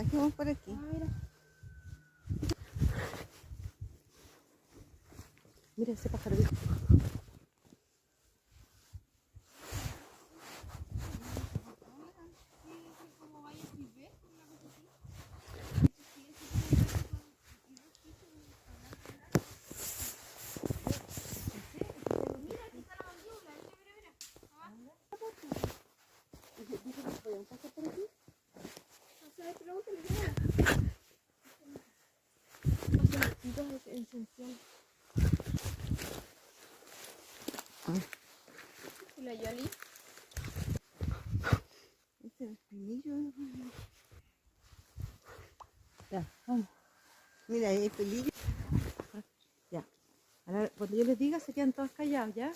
Aquí vamos por aquí. Mira ese pájaro. ¿Y la Yali? Este es el pelillo. Ya, vamos. Mira, ahí hay pelillo. Ya. Ahora, cuando yo les diga, se quedan todos callados, ¿ya?